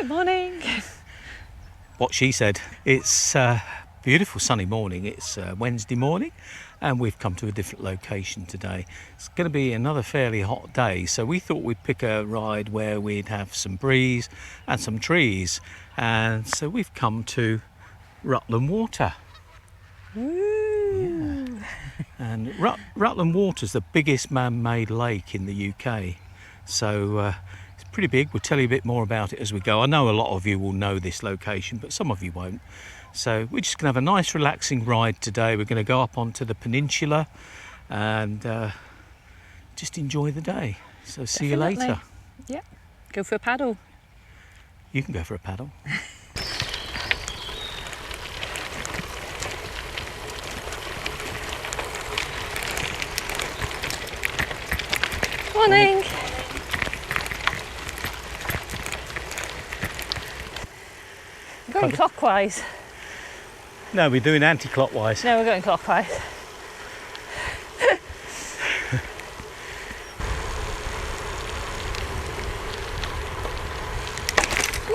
Good morning. What she said. It's a beautiful sunny morning. It's Wednesday morning and we've come to a different location today. It's going to be another fairly hot day, so we thought we'd pick a ride where we'd have some breeze and some trees, and so we've come to Rutland Water. Ooh. Yeah. And Rutland Water is the biggest man-made lake in the UK, so it's pretty big. We'll tell you a bit more about it as we go. I know a lot of you will know this location, but some of you won't. So we're just going to have a nice relaxing ride today. We're going to go up onto the Peninsula and just enjoy the day. So see you later. Yeah, go for a paddle. You can go for a paddle. Morning. Going clockwise. No, we're doing anti-clockwise. No, we're going clockwise.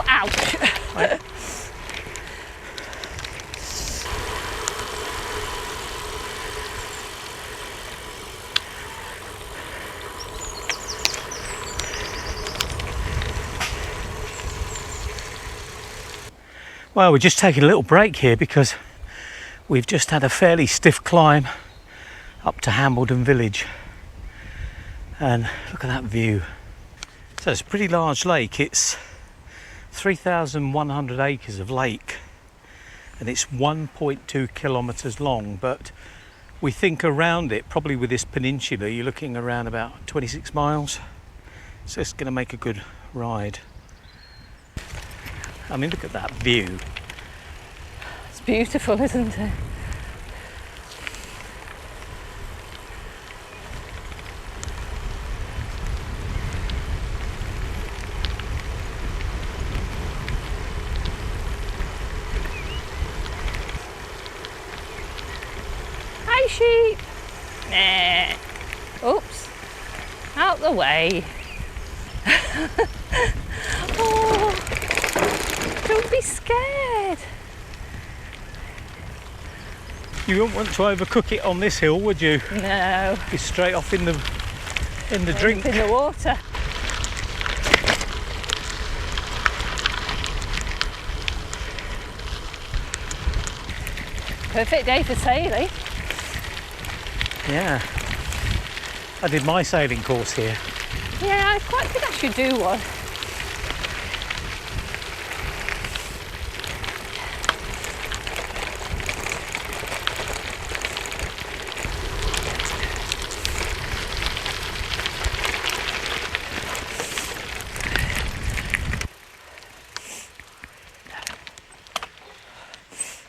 Ouch! Right. Well, we're just taking a little break here because we've just had a fairly stiff climb up to Hambledon village, and look at that view. So it's a pretty large lake. It's 3,100 acres of lake and it's 1.2 kilometres long, but we think around it, probably with this peninsula, you're looking around about 26 miles. So it's going to make a good ride. I mean, look at that view. It's beautiful, isn't it? Hi, sheep. Nah. Oops. Out the way. Oh. Don't be scared. You wouldn't want to overcook it on this hill, would you? No. Be straight off in the drink. In the water. Perfect day for sailing. Yeah. I did my sailing course here. Yeah, I quite think I should do one.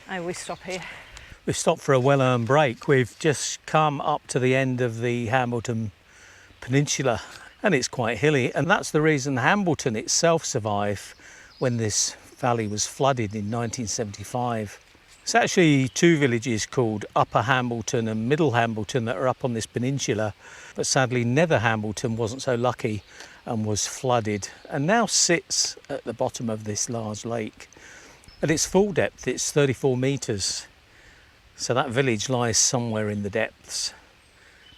I always stop here. We've stopped for a well-earned break. We've just come up to the end of the Hambledon Peninsula and it's quite hilly, and that's the reason Hambledon itself survived when this valley was flooded in 1975. It's actually two villages called Upper Hambledon and Middle Hambledon that are up on this peninsula, but sadly Nether Hambledon wasn't so lucky and was flooded and now sits at the bottom of this large lake. At its full depth, it's 34 metres. So that village lies somewhere in the depths.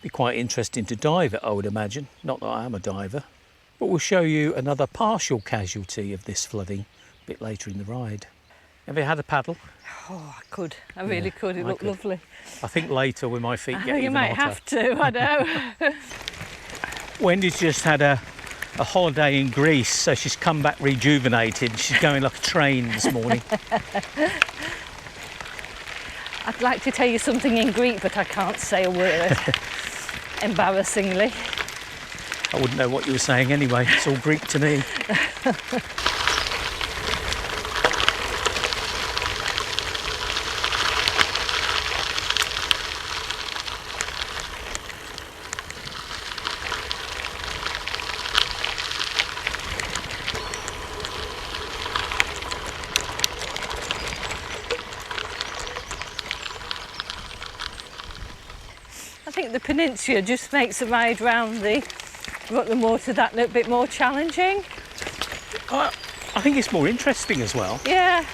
Be quite interesting to dive it, I would imagine. Not that I am a diver. But we'll show you another partial casualty of this flooding a bit later in the ride. Have you had a paddle? Oh, I could. I really could. It looked lovely. I think later when my feet get even hotter. You might have to, I know. Wendy's just had a holiday in Greece, so she's come back rejuvenated. She's going like a train this morning. I'd like to tell you something in Greek, but I can't say a word. Embarrassingly. I wouldn't know what you were saying anyway. It's all Greek to me. I think the Peninsula just makes the ride round the Rutland Water that little bit more challenging. I think it's more interesting as well. Yeah.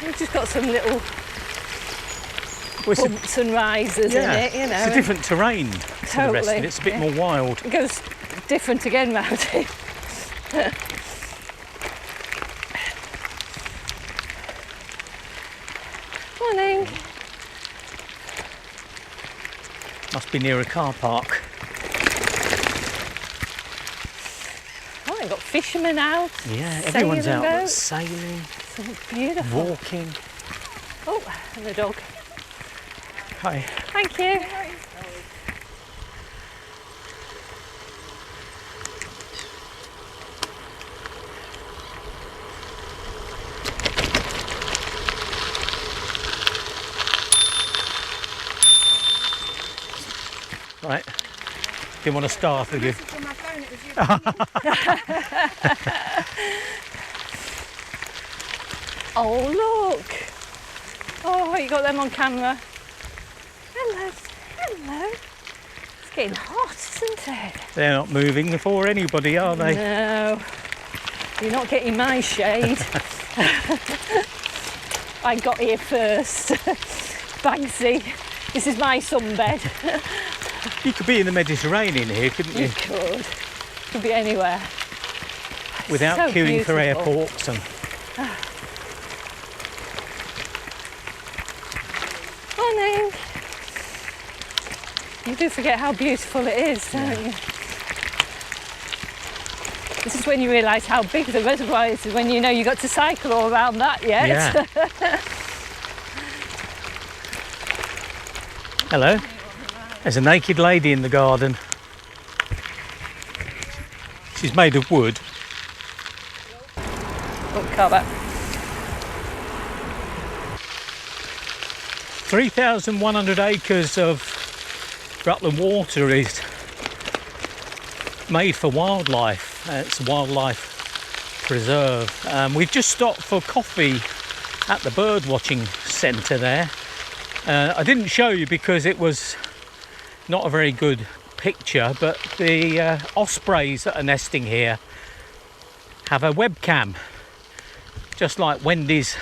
We've just got some little bumps and rises in it, you know. It's a different terrain to the rest of it. It's a bit more wild. It goes different again round here. Morning. Must be near a car park. Oh, they've got fishermen out. Yeah, everyone's out boats. sailing, So beautiful. walking. Oh, and the dog. Hi. Thank you. Right. Didn't want to start with you. Oh, look. Oh, you got them on camera. Hello. Hello. It's getting hot, isn't it? They're not moving for anybody, are they? No. You're not getting my shade. I got here first. Bagsy. This is my sunbed. You could be in the Mediterranean here, couldn't you? You could. Could be anywhere. Without so queuing beautiful. for airports and... Morning. You do forget how beautiful it is, don't you? This is when you realise how big the reservoir is, when you know you got to cycle all around that yet. Yeah. Hello. There's a naked lady in the garden. She's made of wood. Oh, carpet. 3,100 acres of Rutland Water is made for wildlife. It's a wildlife preserve. We've just stopped for coffee at the bird watching centre there. I didn't show you because it was not a very good picture, but the ospreys that are nesting here have a webcam, just like Wendy's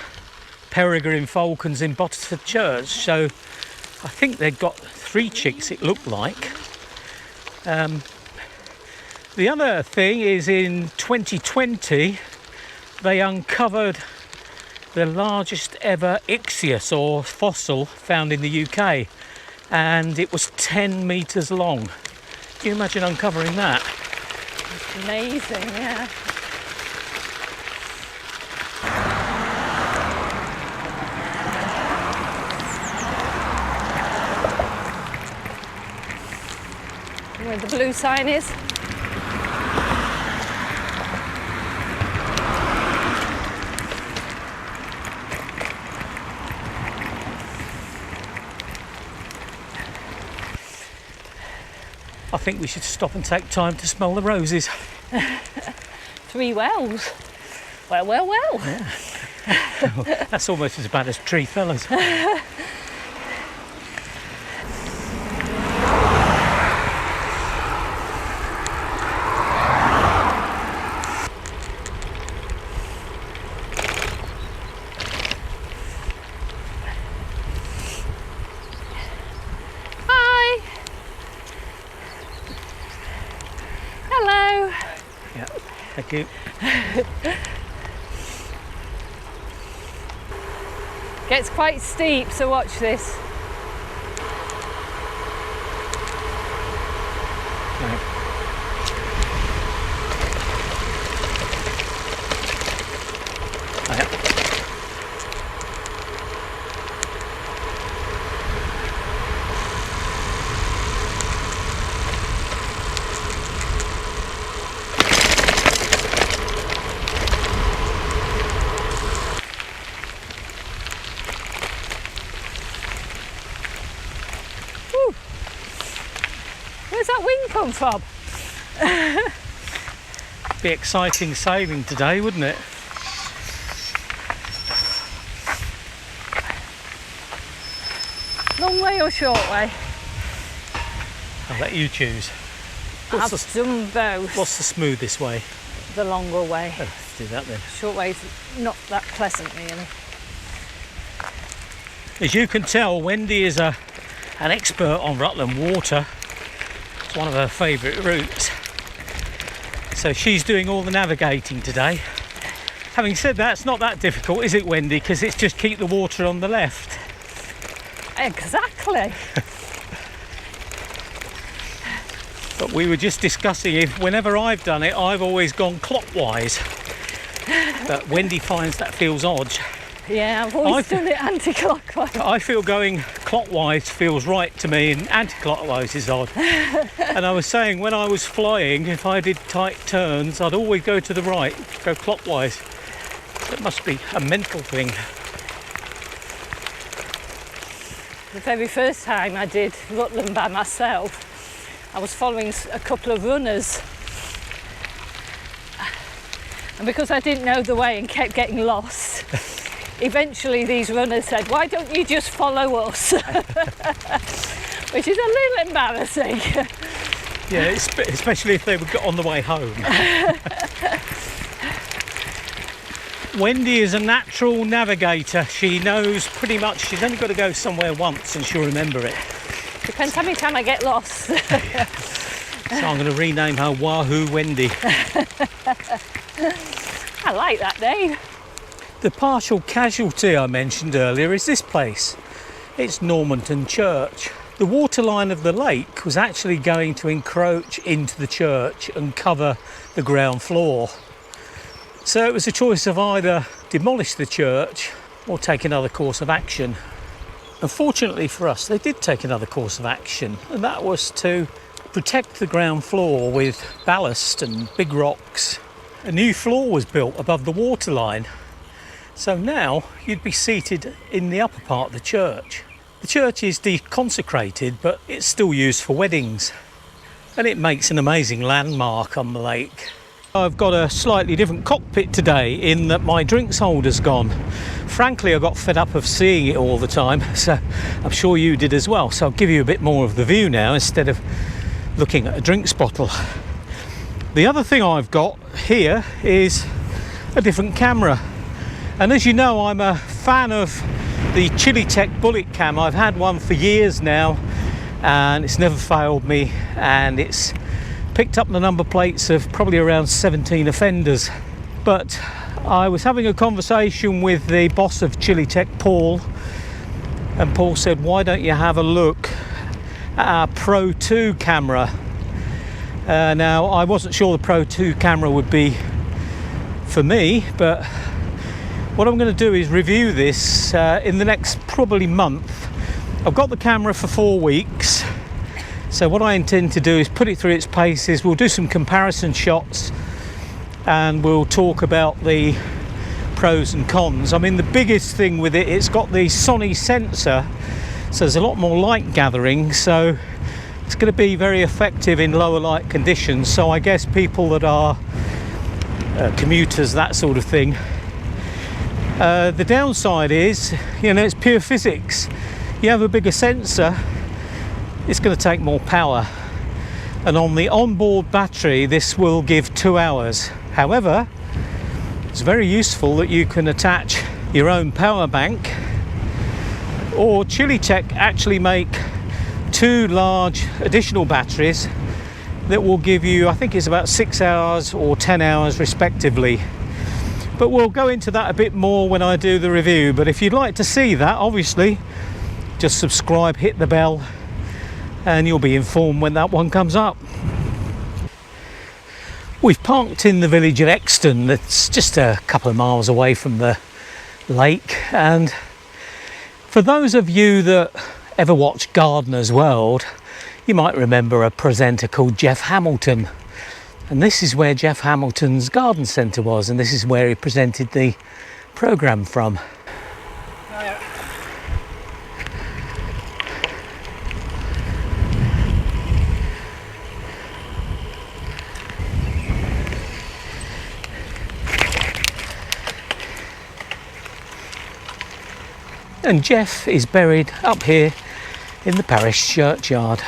peregrine falcons in Normanton Church. So I think they've got 3 chicks, it looked like. The other thing is in 2020 they uncovered the largest ever ichthys or fossil found in the UK, and it was 10 metres long. Can you imagine uncovering that? It's amazing, yeah. Where the blue sign is. I think we should stop and take time to smell the roses. 3 wells. Well, well, well. Yeah. That's almost as bad as tree fellas. Hi. Hello. Yeah, thank you. Gets quite steep, so watch this. Right. Oh, yeah. Whew. Where's that wind come from? Be exciting sailing today, wouldn't it? Long way or short way? I'll let you choose. I've done both. What's the smoothest way? The longer way. Oh, let's do that then. Short way's not that pleasant, really. As you can tell, Wendy is an expert on Rutland Water. It's one of her favourite routes. So she's doing all the navigating today. Having said that, it's not that difficult, is it, Wendy? Because it's just keep the water on the left. Exactly. But we were just discussing if whenever I've done it, I've always gone clockwise. But Wendy finds that feels odd. Yeah, I've always done it anti-clockwise. I feel going clockwise feels right to me and anti-clockwise is odd. And I was saying when I was flying, if I did tight turns, I'd always go to the right, go clockwise. So it must be a mental thing. The very first time I did Rutland by myself, I was following a couple of runners. And because I didn't know the way and kept getting lost, eventually these runners said, "Why don't you just follow us?" Which is a little embarrassing. Yeah, especially if they would get on the way home. Wendy is a natural navigator. She knows pretty much, she's only got to go somewhere once and she'll remember it. Depends how many times I get lost. So I'm going to rename her Wahoo Wendy. I like that name. The partial casualty I mentioned earlier is this place. It's Normanton Church. The waterline of the lake was actually going to encroach into the church and cover the ground floor. So it was a choice of either demolish the church or take another course of action. Unfortunately for us, they did take another course of action, and that was to protect the ground floor with ballast and big rocks. A new floor was built above the waterline. So now you'd be seated in the upper part of the church. The church is deconsecrated, but it's still used for weddings. And it makes an amazing landmark on the lake. I've got a slightly different cockpit today in that my drinks holder's gone. Frankly, I got fed up of seeing it all the time, so I'm sure you did as well. So I'll give you a bit more of the view now instead of looking at a drinks bottle. The other thing I've got here is a different camera. And as you know, I'm a fan of the Chilitech Bullet Cam. I've had one for years now and it's never failed me, and it's picked up the number plates of probably around 17 offenders. But I was having a conversation with the boss of Chilitech, Paul, and Paul said, "Why don't you have a look at our Pro 2 camera?" Now, I wasn't sure the Pro 2 camera would be for me, but what I'm going to do is review this in the next probably month. I've got the camera for 4 weeks. So what I intend to do is put it through its paces. We'll do some comparison shots and we'll talk about the pros and cons. I mean, the biggest thing with it, it's got the Sony sensor, so there's a lot more light gathering, so it's going to be very effective in lower light conditions. So I guess people that are commuters, that sort of thing. The downside is, you know, it's pure physics. You have a bigger sensor, it's going to take more power, and on the onboard battery this will give 2 hours. However, it's very useful that you can attach your own power bank, or Chilitech actually make 2 large additional batteries that will give you, I think it's about 6 hours or 10 hours respectively. But we'll go into that a bit more when I do the review. But if you'd like to see that, obviously just subscribe, hit the bell, and you'll be informed when that one comes up. We've parked in the village of Exton, that's just a couple of miles away from the lake, and for those of you that ever watch Gardener's World, you might remember a presenter called Jeff Hamilton, and this is where Jeff Hamilton's garden centre was, and this is where he presented the programme from. And Jeff is buried up here in the parish churchyard.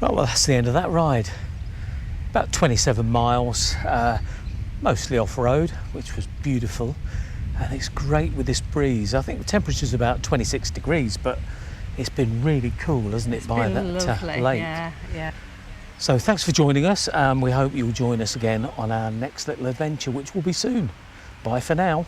Well, that's the end of that ride. About 27 miles, mostly off-road, which was beautiful. And it's great with this breeze. I think the temperature's about 26 degrees, but it's been really cool, hasn't it, by that lake? Yeah. So thanks for joining us. We hope you'll join us again on our next little adventure, which will be soon. Bye for now.